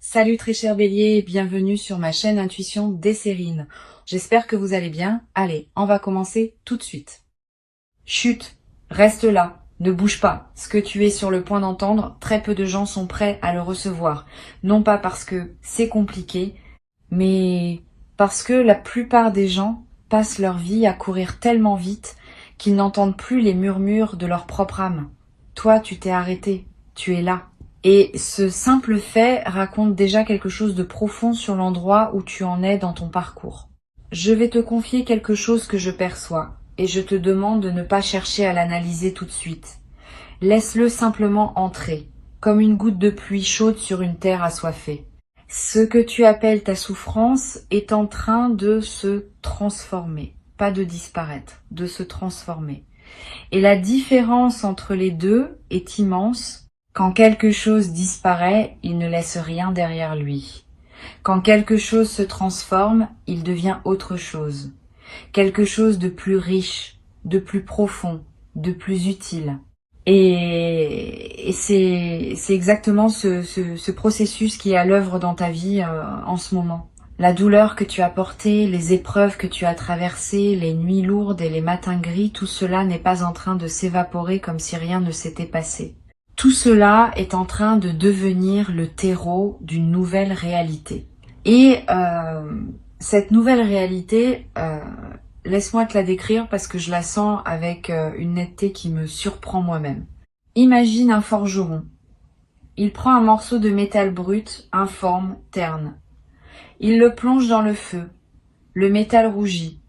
Salut très cher Bélier, bienvenue sur ma chaîne Intuition Desserine. J'espère que vous allez bien. Allez, on va commencer tout de suite. Chut, reste là, ne bouge pas. Ce que tu es sur le point d'entendre, très peu de gens sont prêts à le recevoir. Non pas parce que c'est compliqué, mais parce que la plupart des gens passent leur vie à courir tellement vite qu'ils n'entendent plus les murmures de leur propre âme. Toi, tu t'es arrêté, tu es là. Et ce simple fait raconte déjà quelque chose de profond sur l'endroit où tu en es dans ton parcours. Je vais te confier quelque chose que je perçois, et je te demande de ne pas chercher à l'analyser tout de suite. Laisse-le simplement entrer, comme une goutte de pluie chaude sur une terre assoiffée. Ce que tu appelles ta souffrance est en train de se transformer, pas de disparaître, de se transformer. Et la différence entre les deux est immense. Quand quelque chose disparaît, il ne laisse rien derrière lui. Quand quelque chose se transforme, il devient autre chose. Quelque chose de plus riche, de plus profond, de plus utile. Et c'est exactement ce processus qui est à l'œuvre dans ta vie en ce moment. La douleur que tu as portée, les épreuves que tu as traversées, les nuits lourdes et les matins gris, tout cela n'est pas en train de s'évaporer comme si rien ne s'était passé. Tout cela est en train de devenir le terreau d'une nouvelle réalité. Et cette nouvelle réalité, laisse-moi te la décrire parce que je la sens avec une netteté qui me surprend moi-même. Imagine un forgeron. Il prend un morceau de métal brut, informe, terne. Il le plonge dans le feu. Le métal rougit.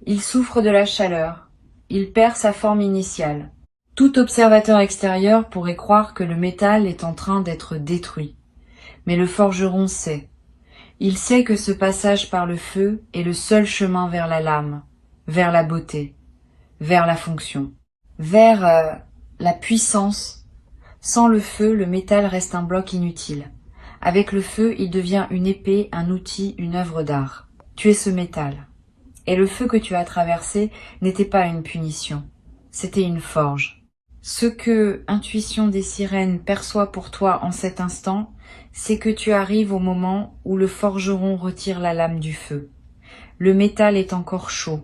Il souffre de la chaleur. Il perd sa forme initiale. Tout observateur extérieur pourrait croire que le métal est en train d'être détruit. Mais le forgeron sait. Il sait que ce passage par le feu est le seul chemin vers la lame, vers la beauté, vers la fonction, vers la puissance. Sans le feu, le métal reste un bloc inutile. Avec le feu, il devient une épée, un outil, une œuvre d'art. Tu es ce métal. Et le feu que tu as traversé n'était pas une punition, c'était une forge. Ce que Intuition des Sirènes perçoit pour toi en cet instant, c'est que tu arrives au moment où le forgeron retire la lame du feu. Le métal est encore chaud,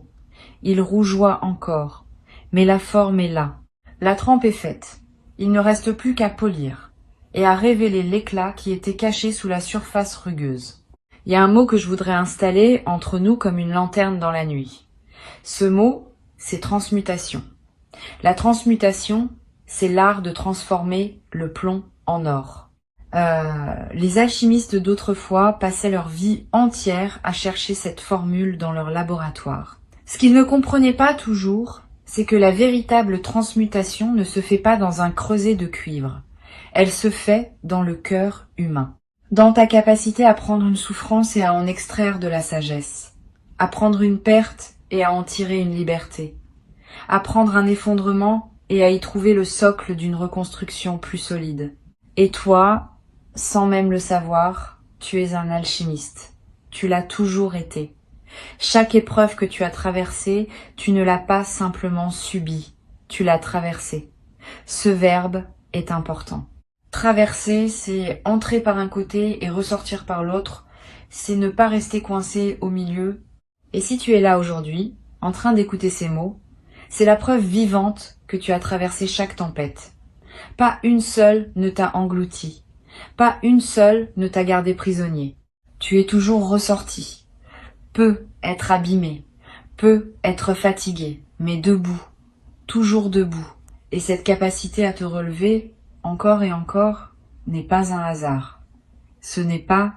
il rougeoie encore, mais la forme est là. La trempe est faite, il ne reste plus qu'à polir et à révéler l'éclat qui était caché sous la surface rugueuse. Il y a un mot que je voudrais installer entre nous comme une lanterne dans la nuit. Ce mot, c'est transmutation. La transmutation, c'est l'art de transformer le plomb en or. Les alchimistes d'autrefois passaient leur vie entière à chercher cette formule dans leur laboratoire. Ce qu'ils ne comprenaient pas toujours, c'est que la véritable transmutation ne se fait pas dans un creuset de cuivre. Elle se fait dans le cœur humain. Dans ta capacité à prendre une souffrance et à en extraire de la sagesse. À prendre une perte et à en tirer une liberté. À prendre un effondrement et à y trouver le socle d'une reconstruction plus solide. Et toi, sans même le savoir, tu es un alchimiste. Tu l'as toujours été. Chaque épreuve que tu as traversée, tu ne l'as pas simplement subie, tu l'as traversée. Ce verbe est important. Traverser, c'est entrer par un côté et ressortir par l'autre, c'est ne pas rester coincé au milieu. Et si tu es là aujourd'hui, en train d'écouter ces mots, c'est la preuve vivante que tu as traversé chaque tempête. Pas une seule ne t'a englouti. Pas une seule ne t'a gardé prisonnier. Tu es toujours ressorti. Peut être abîmé, peut être fatigué, mais debout, toujours debout. Et cette capacité à te relever, encore et encore, n'est pas un hasard. Ce n'est pas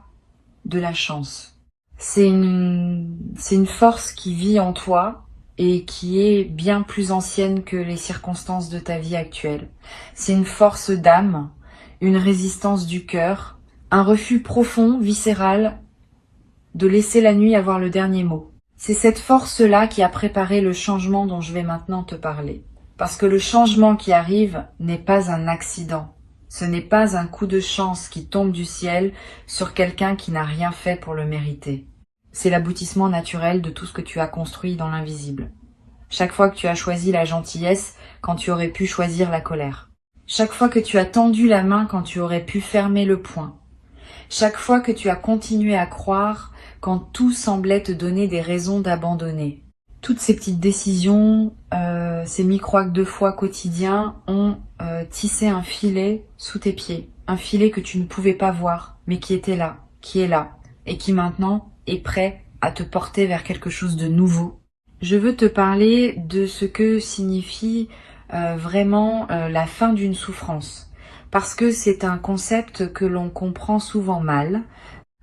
de la chance. C'est une force qui vit en toi, et qui est bien plus ancienne que les circonstances de ta vie actuelle. C'est une force d'âme, une résistance du cœur, un refus profond, viscéral, de laisser la nuit avoir le dernier mot. C'est cette force-là qui a préparé le changement dont je vais maintenant te parler. Parce que le changement qui arrive n'est pas un accident. Ce n'est pas un coup de chance qui tombe du ciel sur quelqu'un qui n'a rien fait pour le mériter. C'est l'aboutissement naturel de tout ce que tu as construit dans l'invisible. Chaque fois que tu as choisi la gentillesse quand tu aurais pu choisir la colère. Chaque fois que tu as tendu la main quand tu aurais pu fermer le poing. Chaque fois que tu as continué à croire quand tout semblait te donner des raisons d'abandonner. Toutes ces petites décisions, ces micro-actes de foi quotidiens ont tissé un filet sous tes pieds. Un filet que tu ne pouvais pas voir, mais qui était là, qui est là, et qui maintenant est prêt à te porter vers quelque chose de nouveau. Je veux te parler de ce que signifie vraiment la fin d'une souffrance. Parce que c'est un concept que l'on comprend souvent mal.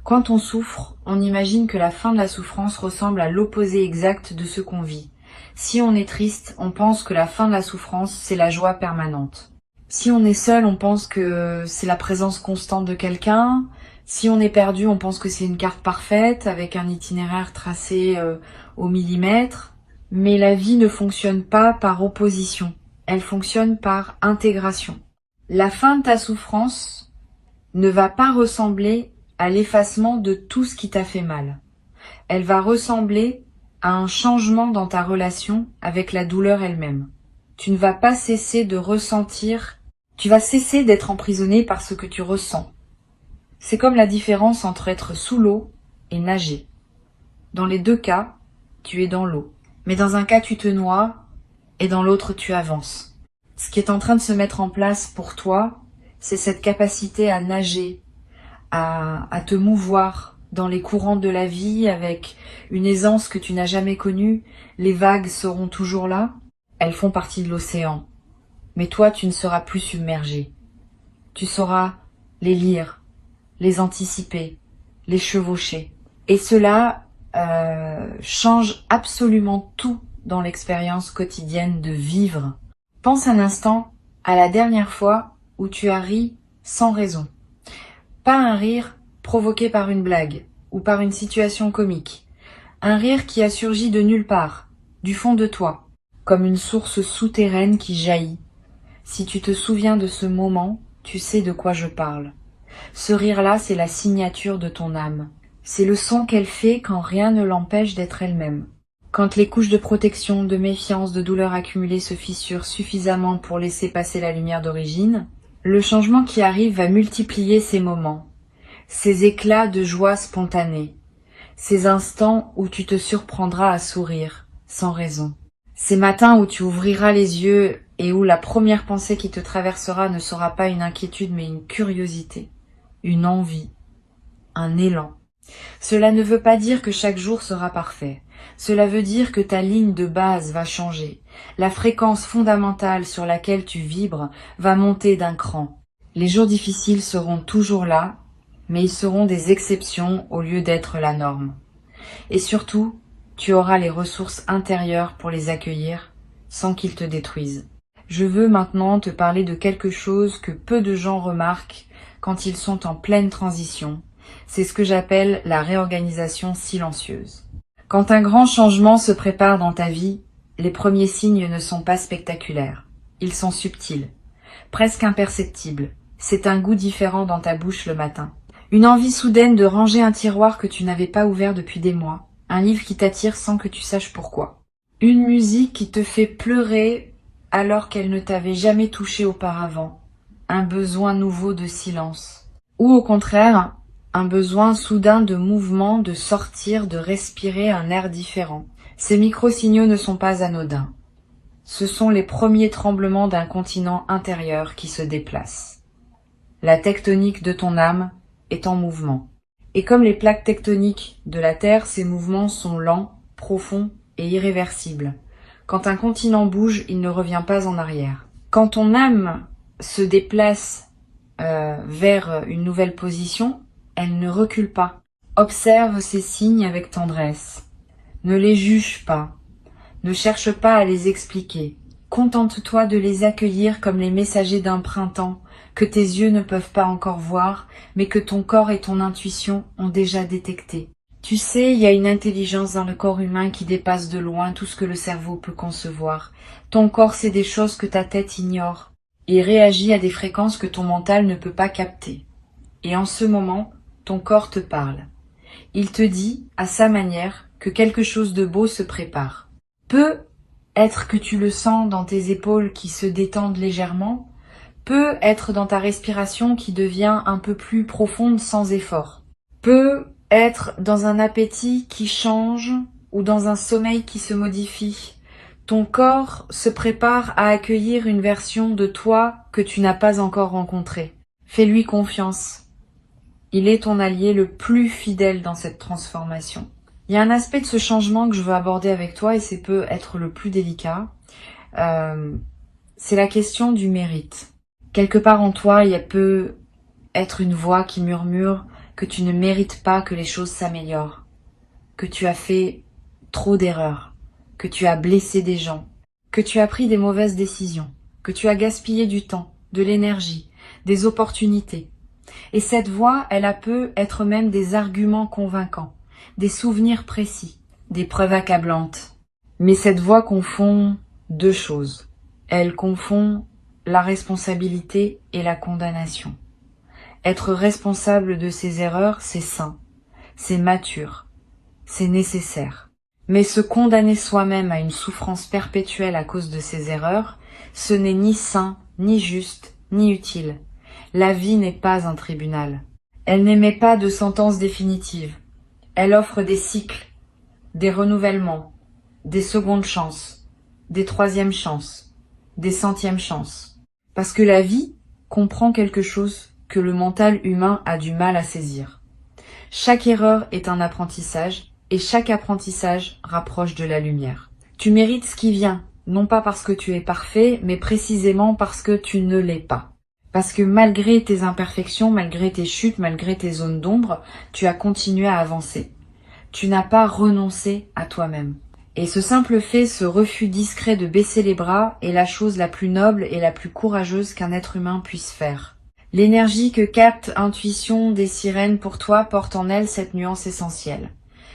Quand on souffre, on imagine que la fin de la souffrance ressemble à l'opposé exact de ce qu'on vit. Si on est triste, on pense que la fin de la souffrance, c'est la joie permanente. Si on est seul, on pense que c'est la présence constante de quelqu'un. Si on est perdu, on pense que c'est une carte parfaite avec un itinéraire tracé au millimètre. Mais la vie ne fonctionne pas par opposition. Elle fonctionne par intégration. La fin de ta souffrance ne va pas ressembler à l'effacement de tout ce qui t'a fait mal. Elle va ressembler à un changement dans ta relation avec la douleur elle-même. Tu ne vas pas cesser de ressentir, tu vas cesser d'être emprisonné par ce que tu ressens. C'est comme la différence entre être sous l'eau et nager. Dans les deux cas, tu es dans l'eau. Mais dans un cas, tu te noies et dans l'autre, tu avances. Ce qui est en train de se mettre en place pour toi, c'est cette capacité à nager, à te mouvoir dans les courants de la vie avec une aisance que tu n'as jamais connue. Les vagues seront toujours là, elles font partie de l'océan. Mais toi, tu ne seras plus submergé. Tu sauras les lire, les anticiper, les chevaucher. Et cela change absolument tout dans l'expérience quotidienne de vivre. Pense un instant à la dernière fois où tu as ri sans raison. Pas un rire provoqué par une blague ou par une situation comique. Un rire qui a surgi de nulle part, du fond de toi, comme une source souterraine qui jaillit. Si tu te souviens de ce moment, tu sais de quoi je parle. Ce rire-là, c'est la signature de ton âme. C'est le son qu'elle fait quand rien ne l'empêche d'être elle-même. Quand les couches de protection, de méfiance, de douleur accumulées se fissurent suffisamment pour laisser passer la lumière d'origine, le changement qui arrive va multiplier ces moments, ces éclats de joie spontanée, ces instants où tu te surprendras à sourire, sans raison. Ces matins où tu ouvriras les yeux et où la première pensée qui te traversera ne sera pas une inquiétude mais une curiosité, une envie, un élan. Cela ne veut pas dire que chaque jour sera parfait. Cela veut dire que ta ligne de base va changer. La fréquence fondamentale sur laquelle tu vibres va monter d'un cran. Les jours difficiles seront toujours là, mais ils seront des exceptions au lieu d'être la norme. Et surtout, tu auras les ressources intérieures pour les accueillir sans qu'ils te détruisent. Je veux maintenant te parler de quelque chose que peu de gens remarquent quand ils sont en pleine transition. C'est ce que j'appelle la réorganisation silencieuse. Quand un grand changement se prépare dans ta vie, les premiers signes ne sont pas spectaculaires. Ils sont subtils, presque imperceptibles. C'est un goût différent dans ta bouche le matin. Une envie soudaine de ranger un tiroir que tu n'avais pas ouvert depuis des mois. Un livre qui t'attire sans que tu saches pourquoi. Une musique qui te fait pleurer alors qu'elle ne t'avait jamais touché auparavant. Un besoin nouveau de silence. Ou au contraire, un besoin soudain de mouvement, de sortir, de respirer un air différent. Ces micro-signaux ne sont pas anodins. Ce sont les premiers tremblements d'un continent intérieur qui se déplace. La tectonique de ton âme est en mouvement. Et comme les plaques tectoniques de la Terre, ces mouvements sont lents, profonds et irréversibles. Quand un continent bouge, il ne revient pas en arrière. Quand ton âme se déplace vers une nouvelle position, elle ne recule pas. Observe ces signes avec tendresse. Ne les juge pas. Ne cherche pas à les expliquer. Contente-toi de les accueillir comme les messagers d'un printemps que tes yeux ne peuvent pas encore voir, mais que ton corps et ton intuition ont déjà détecté. Tu sais, il y a une intelligence dans le corps humain qui dépasse de loin tout ce que le cerveau peut concevoir. Ton corps sait des choses que ta tête ignore et réagit à des fréquences que ton mental ne peut pas capter. Et en ce moment, ton corps te parle. Il te dit, à sa manière, que quelque chose de beau se prépare. Peut être que tu le sens dans tes épaules qui se détendent légèrement, peut être dans ta respiration qui devient un peu plus profonde sans effort, peut être dans un appétit qui change ou dans un sommeil qui se modifie. Ton corps se prépare à accueillir une version de toi que tu n'as pas encore rencontrée. Fais-lui confiance. Il est ton allié le plus fidèle dans cette transformation. Il y a un aspect de ce changement que je veux aborder avec toi et c'est peut être le plus délicat. C'est la question du mérite. Quelque part en toi, il peut être une voix qui murmure que tu ne mérites pas que les choses s'améliorent, que tu as fait trop d'erreurs, que tu as blessé des gens, que tu as pris des mauvaises décisions, que tu as gaspillé du temps, de l'énergie, des opportunités. Et cette voix, elle peut être même des arguments convaincants, des souvenirs précis, des preuves accablantes. Mais cette voix confond deux choses. Elle confond la responsabilité et la condamnation. Être responsable de ses erreurs, c'est sain, c'est mature, c'est nécessaire. Mais se condamner soi-même à une souffrance perpétuelle à cause de ses erreurs, ce n'est ni sain, ni juste, ni utile. La vie n'est pas un tribunal. Elle n'émet pas de sentence définitive. Elle offre des cycles, des renouvellements, des secondes chances, des troisièmes chances, des centièmes chances. Parce que la vie comprend quelque chose que le mental humain a du mal à saisir. Chaque erreur est un apprentissage et chaque apprentissage rapproche de la lumière. Tu mérites ce qui vient, non pas parce que tu es parfait, mais précisément parce que tu ne l'es pas. Parce que malgré tes imperfections, malgré tes chutes, malgré tes zones d'ombre, tu as continué à avancer. Tu n'as pas renoncé à toi-même. Et ce simple fait, ce refus discret de baisser les bras, est la chose la plus noble et la plus courageuse qu'un être humain puisse faire. L'énergie que capte Intuition des sirènes pour toi porte en elle cette nuance essentielle.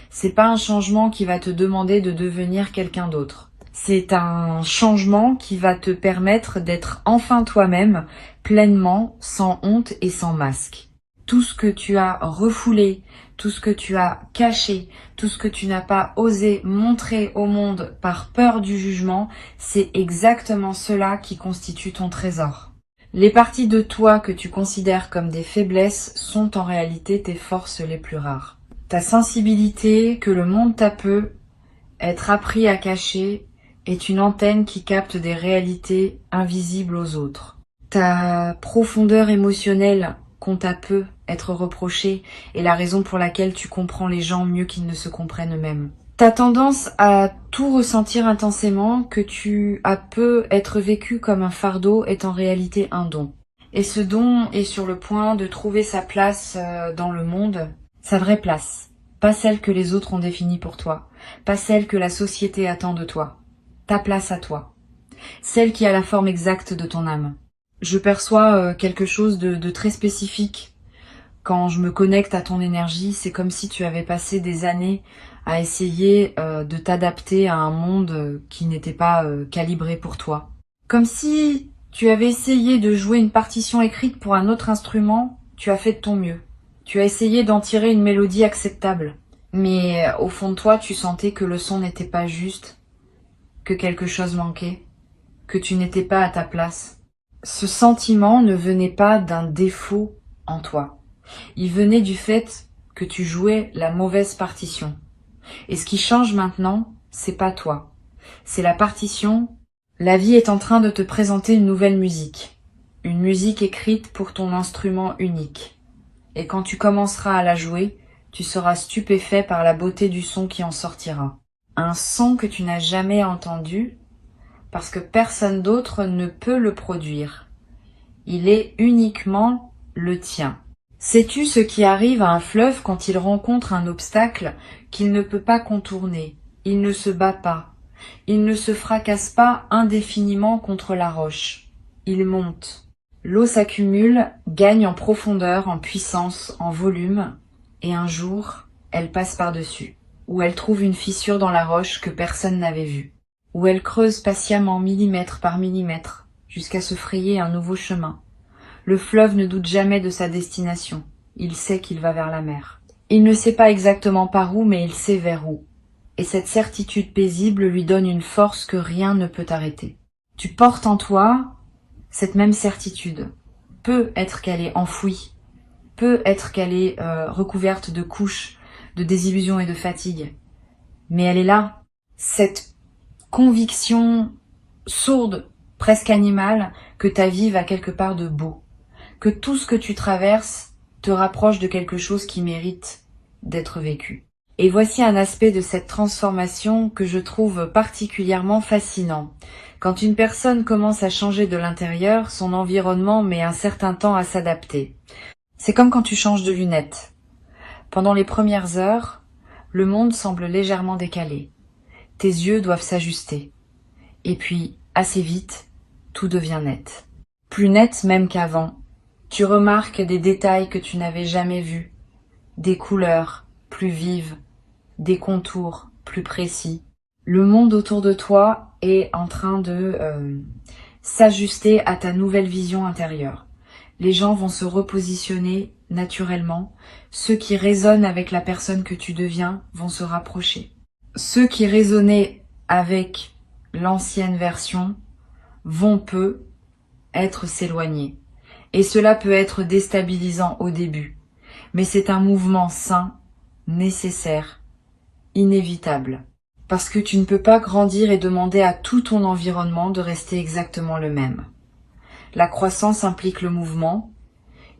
C'est pas un changement qui va te demander de devenir quelqu'un d'autre. C'est un changement qui va te permettre d'être enfin toi-même, pleinement, sans honte et sans masque. Tout ce que tu as refoulé, tout ce que tu as caché, tout ce que tu n'as pas osé montrer au monde par peur du jugement, c'est exactement cela qui constitue ton trésor. Les parties de toi que tu considères comme des faiblesses sont en réalité tes forces les plus rares. Ta sensibilité que le monde t'a peu être appris à cacher est une antenne qui capte des réalités invisibles aux autres. Ta profondeur émotionnelle qu'on t'a peu être reprochée est la raison pour laquelle tu comprends les gens mieux qu'ils ne se comprennent eux-mêmes. Ta tendance à tout ressentir intensément, que tu as peu être vécu comme un fardeau, est en réalité un don. Et ce don est sur le point de trouver sa place dans le monde, sa vraie place. Pas celle que les autres ont définie pour toi, pas celle que la société attend de toi. Ta place à toi. Celle qui a la forme exacte de ton âme. Je perçois quelque chose de très spécifique. Quand je me connecte à ton énergie, c'est comme si tu avais passé des années à essayer de t'adapter à un monde qui n'était pas calibré pour toi. Comme si tu avais essayé de jouer une partition écrite pour un autre instrument, tu as fait de ton mieux. Tu as essayé d'en tirer une mélodie acceptable. Mais au fond de toi, tu sentais que le son n'était pas juste, que quelque chose manquait, que tu n'étais pas à ta place. Ce sentiment ne venait pas d'un défaut en toi. Il venait du fait que tu jouais la mauvaise partition. Et ce qui change maintenant, c'est pas toi. C'est la partition. La vie est en train de te présenter une nouvelle musique. Une musique écrite pour ton instrument unique. Et quand tu commenceras à la jouer, tu seras stupéfait par la beauté du son qui en sortira. Un son que tu n'as jamais entendu, parce que personne d'autre ne peut le produire. Il est uniquement le tien. Sais-tu ce qui arrive à un fleuve quand il rencontre un obstacle qu'il ne peut pas contourner? Il ne se bat pas. Il ne se fracasse pas indéfiniment contre la roche. Il monte. L'eau s'accumule, gagne en profondeur, en puissance, en volume, et un jour, elle passe par-dessus, où elle trouve une fissure dans la roche que personne n'avait vue, où elle creuse patiemment millimètre par millimètre, jusqu'à se frayer un nouveau chemin. Le fleuve ne doute jamais de sa destination. Il sait qu'il va vers la mer. Il ne sait pas exactement par où, mais il sait vers où. Et cette certitude paisible lui donne une force que rien ne peut arrêter. Tu portes en toi cette même certitude. Peut être qu'elle est enfouie, peut être qu'elle est recouverte de couches, de désillusions et de fatigue. Mais elle est là. Cette conviction sourde, presque animale, que ta vie va quelque part de beau. Que tout ce que tu traverses te rapproche de quelque chose qui mérite d'être vécu. Et voici un aspect de cette transformation que je trouve particulièrement fascinant. Quand une personne commence à changer de l'intérieur, son environnement met un certain temps à s'adapter. C'est comme quand tu changes de lunettes. Pendant les premières heures, le monde semble légèrement décalé. Tes yeux doivent s'ajuster. Et puis, assez vite, tout devient net. Plus net même qu'avant. Tu remarques des détails que tu n'avais jamais vus. Des couleurs plus vives, des contours plus précis. Le monde autour de toi est en train de s'ajuster à ta nouvelle vision intérieure. Les gens vont se repositionner naturellement. Ceux qui résonnent avec la personne que tu deviens vont se rapprocher. Ceux qui résonnaient avec l'ancienne version vont peu être s'éloigner. Et cela peut être déstabilisant au début. Mais c'est un mouvement sain, nécessaire, inévitable. Parce que tu ne peux pas grandir et demander à tout ton environnement de rester exactement le même. La croissance implique le mouvement,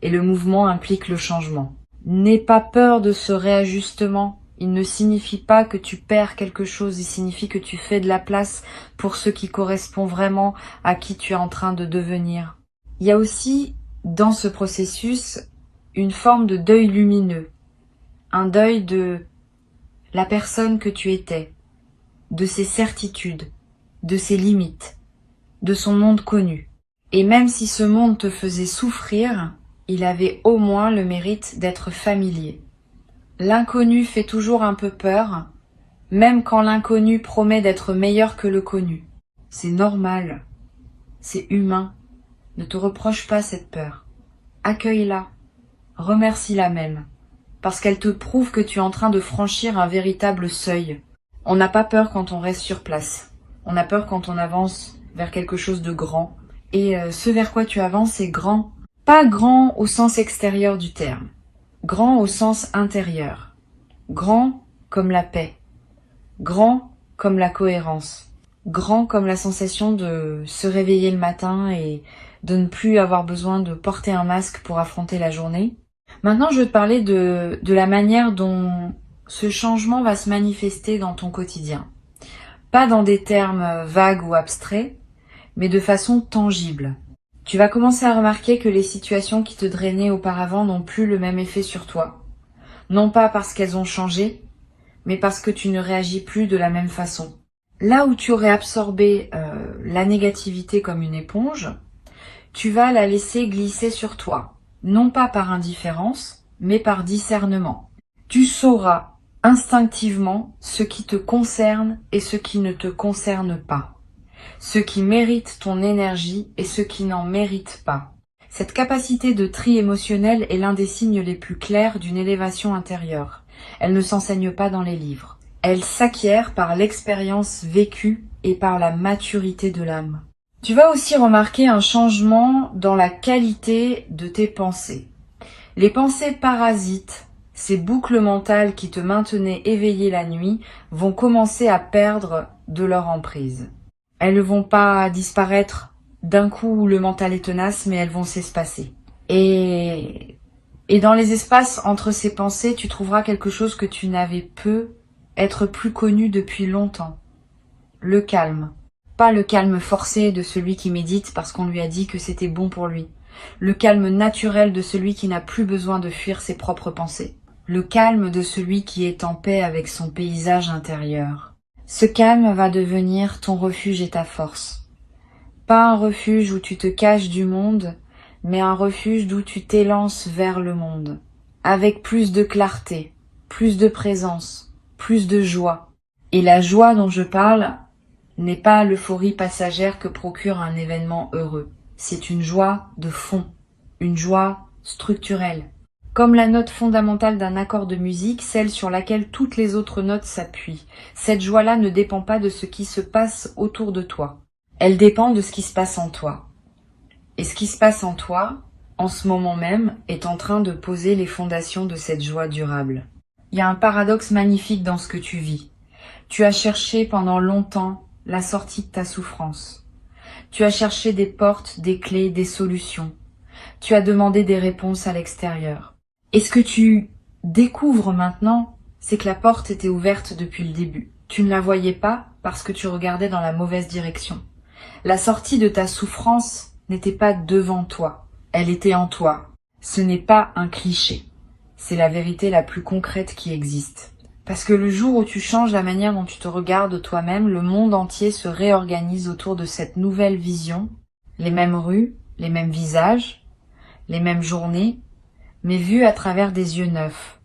et le mouvement implique le changement. N'aie pas peur de ce réajustement. Il ne signifie pas que tu perds quelque chose, il signifie que tu fais de la place pour ce qui correspond vraiment à qui tu es en train de devenir. Il y a aussi, dans ce processus, une forme de deuil lumineux. Un deuil de la personne que tu étais, de ses certitudes, de ses limites, de son monde connu. Et même si ce monde te faisait souffrir, il avait au moins le mérite d'être familier. L'inconnu fait toujours un peu peur, même quand l'inconnu promet d'être meilleur que le connu. C'est normal, c'est humain. Ne te reproche pas cette peur. Accueille-la, remercie-la même, parce qu'elle te prouve que tu es en train de franchir un véritable seuil. On n'a pas peur quand on reste sur place. On a peur quand on avance vers quelque chose de grand. Et ce vers quoi tu avances est grand. Pas grand au sens extérieur du terme. Grand au sens intérieur. Grand comme la paix. Grand comme la cohérence. Grand comme la sensation de se réveiller le matin et de ne plus avoir besoin de porter un masque pour affronter la journée. Maintenant, je veux te parler de la manière dont ce changement va se manifester dans ton quotidien. Pas dans des termes vagues ou abstraits, mais de façon tangible. Tu vas commencer à remarquer que les situations qui te drainaient auparavant n'ont plus le même effet sur toi. Non pas parce qu'elles ont changé, mais parce que tu ne réagis plus de la même façon. Là où tu aurais absorbé la négativité comme une éponge, tu vas la laisser glisser sur toi, non pas par indifférence, mais par discernement. Tu sauras instinctivement ce qui te concerne et ce qui ne te concerne pas, ce qui mérite ton énergie et ce qui n'en mérite pas. Cette capacité de tri émotionnel est l'un des signes les plus clairs d'une élévation intérieure. Elle ne s'enseigne pas dans les livres. Elle s'acquiert par l'expérience vécue et par la maturité de l'âme. Tu vas aussi remarquer un changement dans la qualité de tes pensées. Les pensées parasites, ces boucles mentales qui te maintenaient éveillé la nuit, vont commencer à perdre de leur emprise. Elles ne vont pas disparaître d'un coup où le mental est tenace, mais elles vont s'espacer. Et dans les espaces entre ces pensées, tu trouveras quelque chose que tu n'avais peu être plus connu depuis longtemps. Le calme. Pas le calme forcé de celui qui médite parce qu'on lui a dit que c'était bon pour lui. Le calme naturel de celui qui n'a plus besoin de fuir ses propres pensées. Le calme de celui qui est en paix avec son paysage intérieur. Ce calme va devenir ton refuge et ta force. Pas un refuge où tu te caches du monde, mais un refuge d'où tu t'élances vers le monde. Avec plus de clarté, plus de présence, plus de joie. Et la joie dont je parle n'est pas l'euphorie passagère que procure un événement heureux. C'est une joie de fond, une joie structurelle. Comme la note fondamentale d'un accord de musique, celle sur laquelle toutes les autres notes s'appuient. Cette joie-là ne dépend pas de ce qui se passe autour de toi. Elle dépend de ce qui se passe en toi. Et ce qui se passe en toi, en ce moment même, est en train de poser les fondations de cette joie durable. Il y a un paradoxe magnifique dans ce que tu vis. Tu as cherché pendant longtemps la sortie de ta souffrance. Tu as cherché des portes, des clés, des solutions. Tu as demandé des réponses à l'extérieur. Et ce que tu découvres maintenant, c'est que la porte était ouverte depuis le début. Tu ne la voyais pas parce que tu regardais dans la mauvaise direction. La sortie de ta souffrance n'était pas devant toi, elle était en toi. Ce n'est pas un cliché, c'est la vérité la plus concrète qui existe. Parce que le jour où tu changes la manière dont tu te regardes toi-même, le monde entier se réorganise autour de cette nouvelle vision. Les mêmes rues, les mêmes visages, les mêmes journées, mais vues à travers des yeux neufs.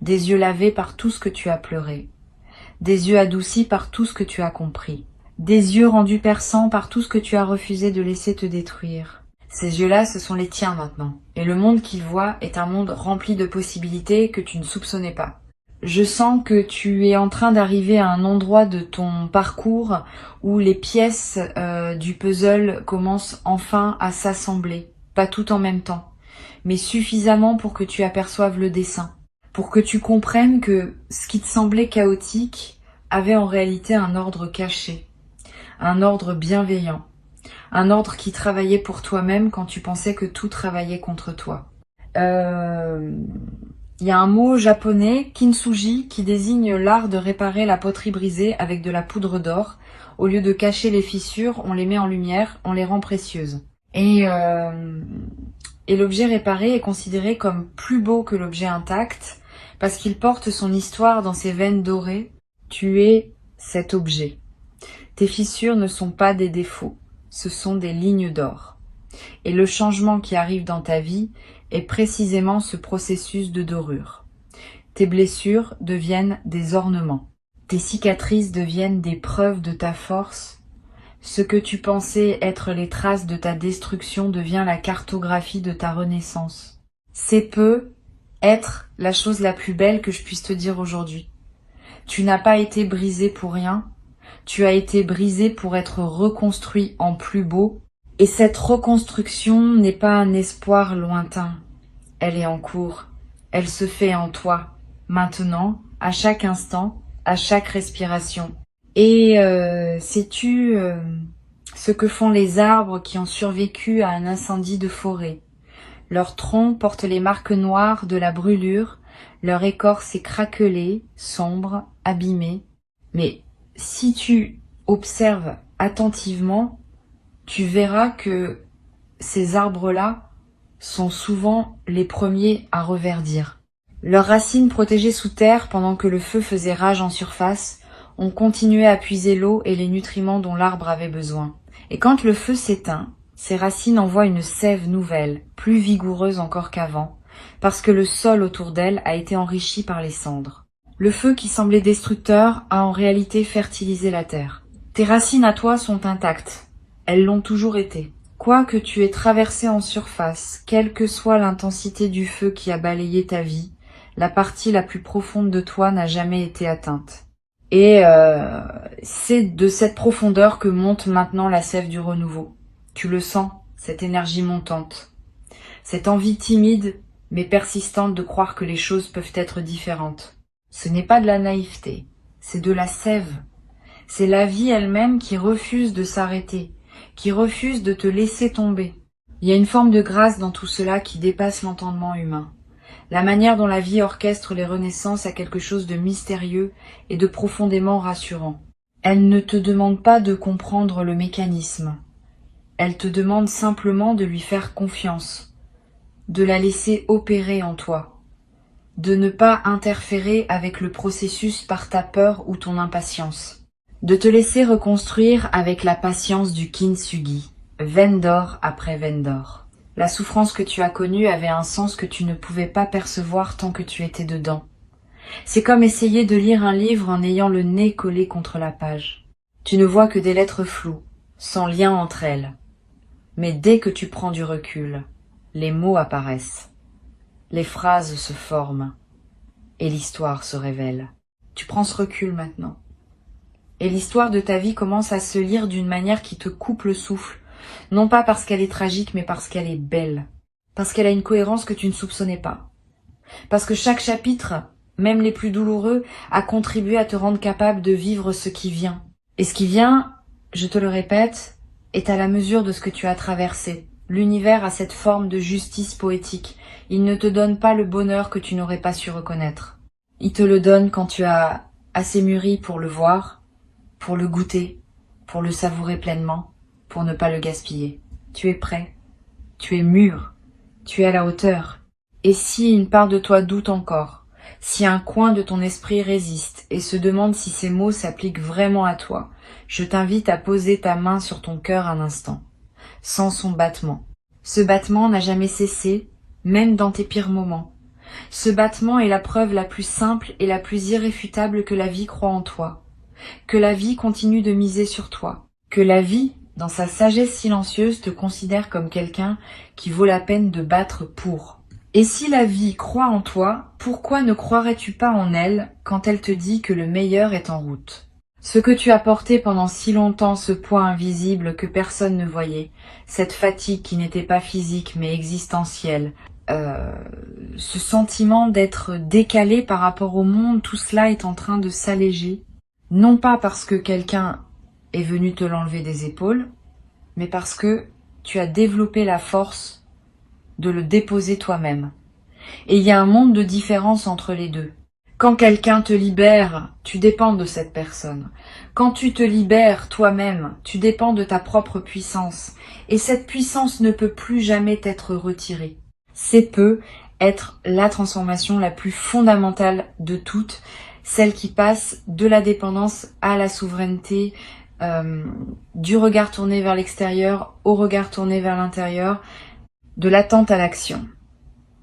Des yeux lavés par tout ce que tu as pleuré. Des yeux adoucis par tout ce que tu as compris. Des yeux rendus perçants par tout ce que tu as refusé de laisser te détruire. Ces yeux-là, ce sont les tiens maintenant. Et le monde qu'ils voient est un monde rempli de possibilités que tu ne soupçonnais pas. Je sens que tu es en train d'arriver à un endroit de ton parcours où les pièces du puzzle commencent enfin à s'assembler. Pas tout en même temps, mais suffisamment pour que tu aperçoives le dessin. Pour que tu comprennes que ce qui te semblait chaotique avait en réalité un ordre caché. Un ordre bienveillant. Un ordre qui travaillait pour toi-même quand tu pensais que tout travaillait contre toi. Il y a un mot japonais, kintsugi, qui désigne l'art de réparer la poterie brisée avec de la poudre d'or. Au lieu de cacher les fissures, on les met en lumière, on les rend précieuses. Et l'objet réparé est considéré comme plus beau que l'objet intact parce qu'il porte son histoire dans ses veines dorées. Tu es cet objet. Tes fissures ne sont pas des défauts, ce sont des lignes d'or. Et le changement qui arrive dans ta vie est précisément ce processus de dorure. Tes blessures deviennent des ornements. Tes cicatrices deviennent des preuves de ta force. Ce que tu pensais être les traces de ta destruction devient la cartographie de ta renaissance. C'est peu être la chose la plus belle que je puisse te dire aujourd'hui. Tu n'as pas été brisé pour rien. Tu as été brisé pour être reconstruit en plus beau. Et cette reconstruction n'est pas un espoir lointain. Elle est en cours. Elle se fait en toi, maintenant, à chaque instant, à chaque respiration. Et sais-tu ce que font les arbres qui ont survécu à un incendie de forêt? Leurs troncs portent les marques noires de la brûlure, leur écorce est craquelée, sombre, abîmée. Mais si tu observes attentivement, tu verras que ces arbres-là sont souvent les premiers à reverdir. Leurs racines protégées sous terre pendant que le feu faisait rage en surface, ont continué à puiser l'eau et les nutriments dont l'arbre avait besoin. Et quand le feu s'éteint, ses racines envoient une sève nouvelle, plus vigoureuse encore qu'avant, parce que le sol autour d'elle a été enrichi par les cendres. Le feu qui semblait destructeur a en réalité fertilisé la terre. Tes racines à toi sont intactes. Elles l'ont toujours été. Quoi que tu aies traversé en surface, quelle que soit l'intensité du feu qui a balayé ta vie, la partie la plus profonde de toi n'a jamais été atteinte. Et c'est de cette profondeur que monte maintenant la sève du renouveau. Tu le sens, cette énergie montante. Cette envie timide, mais persistante de croire que les choses peuvent être différentes. Ce n'est pas de la naïveté, c'est de la sève. C'est la vie elle-même qui refuse de s'arrêter, qui refuse de te laisser tomber. Il y a une forme de grâce dans tout cela qui dépasse l'entendement humain. La manière dont la vie orchestre les renaissances a quelque chose de mystérieux et de profondément rassurant. Elle ne te demande pas de comprendre le mécanisme. Elle te demande simplement de lui faire confiance, de la laisser opérer en toi, de ne pas interférer avec le processus par ta peur ou ton impatience, de te laisser reconstruire avec la patience du kintsugi, veine d'or après veine d'or. La souffrance que tu as connue avait un sens que tu ne pouvais pas percevoir tant que tu étais dedans. C'est comme essayer de lire un livre en ayant le nez collé contre la page. Tu ne vois que des lettres floues, sans lien entre elles. Mais dès que tu prends du recul, les mots apparaissent, les phrases se forment, et l'histoire se révèle. Tu prends ce recul maintenant. Et l'histoire de ta vie commence à se lire d'une manière qui te coupe le souffle, Non pas parce qu'elle est tragique, mais parce qu'elle est belle. Parce qu'elle a une cohérence que tu ne soupçonnais pas. Parce que chaque chapitre, même les plus douloureux, a contribué à te rendre capable de vivre ce qui vient. Et ce qui vient, je te le répète, est à la mesure de ce que tu as traversé. L'univers a cette forme de justice poétique. Il ne te donne pas le bonheur que tu n'aurais pas su reconnaître. Il te le donne quand tu as assez mûri pour le voir, pour le goûter, pour le savourer pleinement, pour ne pas le gaspiller. Tu es prêt, tu es mûr, tu es à la hauteur. Et si une part de toi doute encore, si un coin de ton esprit résiste et se demande si ces mots s'appliquent vraiment à toi, je t'invite à poser ta main sur ton cœur un instant, sans son battement. Ce battement n'a jamais cessé, même dans tes pires moments. Ce battement est la preuve la plus simple et la plus irréfutable que la vie croit en toi, que la vie continue de miser sur toi, que la vie, dans sa sagesse silencieuse, te considère comme quelqu'un qui vaut la peine de battre pour. Et si la vie croit en toi, pourquoi ne croirais-tu pas en elle quand elle te dit que le meilleur est en route? Ce que tu as porté pendant si longtemps, ce poids invisible que personne ne voyait, cette fatigue qui n'était pas physique mais existentielle, ce sentiment d'être décalé par rapport au monde, tout cela est en train de s'alléger. Non pas parce que quelqu'un est venu te l'enlever des épaules, mais parce que tu as développé la force de le déposer toi-même. Et il y a un monde de différence entre les deux. Quand quelqu'un te libère, tu dépends de cette personne. Quand tu te libères toi-même, tu dépends de ta propre puissance. Et cette puissance ne peut plus jamais t'être retirée. C'est peut être la transformation la plus fondamentale de toutes, celle qui passe de la dépendance à la souveraineté, du regard tourné vers l'extérieur au regard tourné vers l'intérieur, de l'attente à l'action.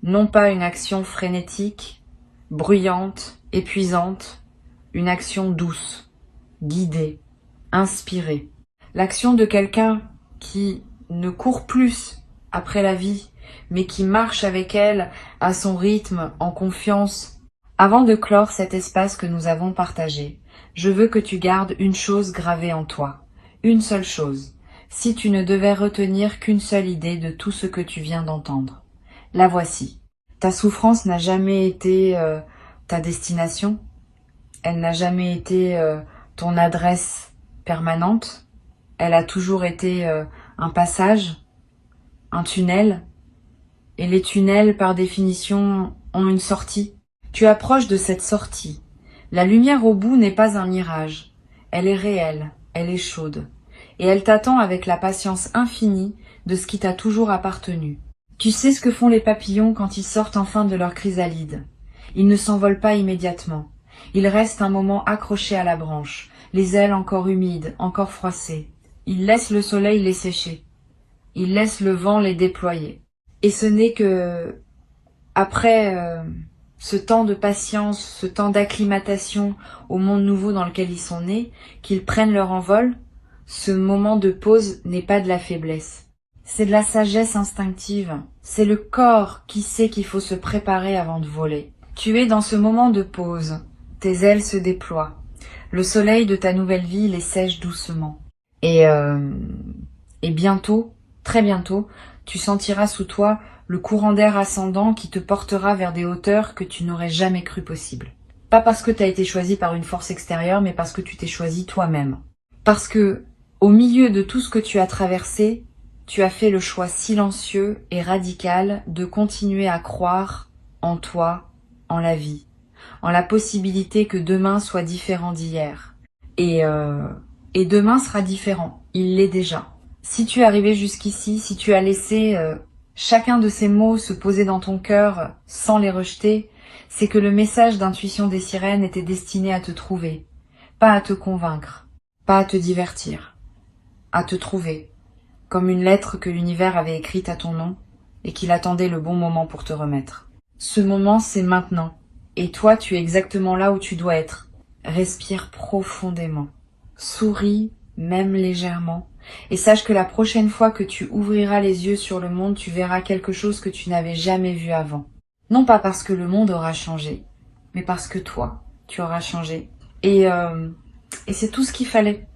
Non pas une action frénétique, bruyante, épuisante, une action douce, guidée, inspirée. L'action de quelqu'un qui ne court plus après la vie, mais qui marche avec elle à son rythme, en confiance. Avant de clore cet espace que nous avons partagé, je veux que tu gardes une chose gravée en toi, une seule chose, si tu ne devais retenir qu'une seule idée de tout ce que tu viens d'entendre. La voici. Ta souffrance n'a jamais été ta destination, elle n'a jamais été ton adresse permanente, elle a toujours été un passage, un tunnel, et les tunnels, par définition, ont une sortie. Tu approches de cette sortie. La lumière au bout n'est pas un mirage. Elle est réelle, elle est chaude. Et elle t'attend avec la patience infinie de ce qui t'a toujours appartenu. Tu sais ce que font les papillons quand ils sortent enfin de leur chrysalide. Ils ne s'envolent pas immédiatement. Ils restent un moment accrochés à la branche, les ailes encore humides, encore froissées. Ils laissent le soleil les sécher. Ils laissent le vent les déployer. Et ce n'est que après ce temps de patience, ce temps d'acclimatation au monde nouveau dans lequel ils sont nés, qu'ils prennent leur envol. Ce moment de pause n'est pas de la faiblesse. C'est de la sagesse instinctive. C'est le corps qui sait qu'il faut se préparer avant de voler. Tu es dans ce moment de pause. Tes ailes se déploient. Le soleil de ta nouvelle vie les sèche doucement. Et bientôt, très bientôt, tu sentiras sous toi le courant d'air ascendant qui te portera vers des hauteurs que tu n'aurais jamais cru possibles. Pas parce que tu as été choisi par une force extérieure, mais parce que tu t'es choisi toi-même. Parce que, au milieu de tout ce que tu as traversé, tu as fait le choix silencieux et radical de continuer à croire en toi, en la vie, en la possibilité que demain soit différent d'hier. Et demain sera différent, il l'est déjà. Si tu es arrivé jusqu'ici, si tu as laissé chacun de ces mots se poser dans ton cœur sans les rejeter, c'est que le message d'intuition des sirènes était destiné à te trouver, pas à te convaincre, pas à te divertir, à te trouver, comme une lettre que l'univers avait écrite à ton nom et qu'il attendait le bon moment pour te remettre. Ce moment, c'est maintenant, et toi, tu es exactement là où tu dois être. Respire profondément, souris, même légèrement, et sache que la prochaine fois que tu ouvriras les yeux sur le monde, tu verras quelque chose que tu n'avais jamais vu avant. Non pas parce que le monde aura changé, mais parce que toi, tu auras changé. Et c'est tout ce qu'il fallait.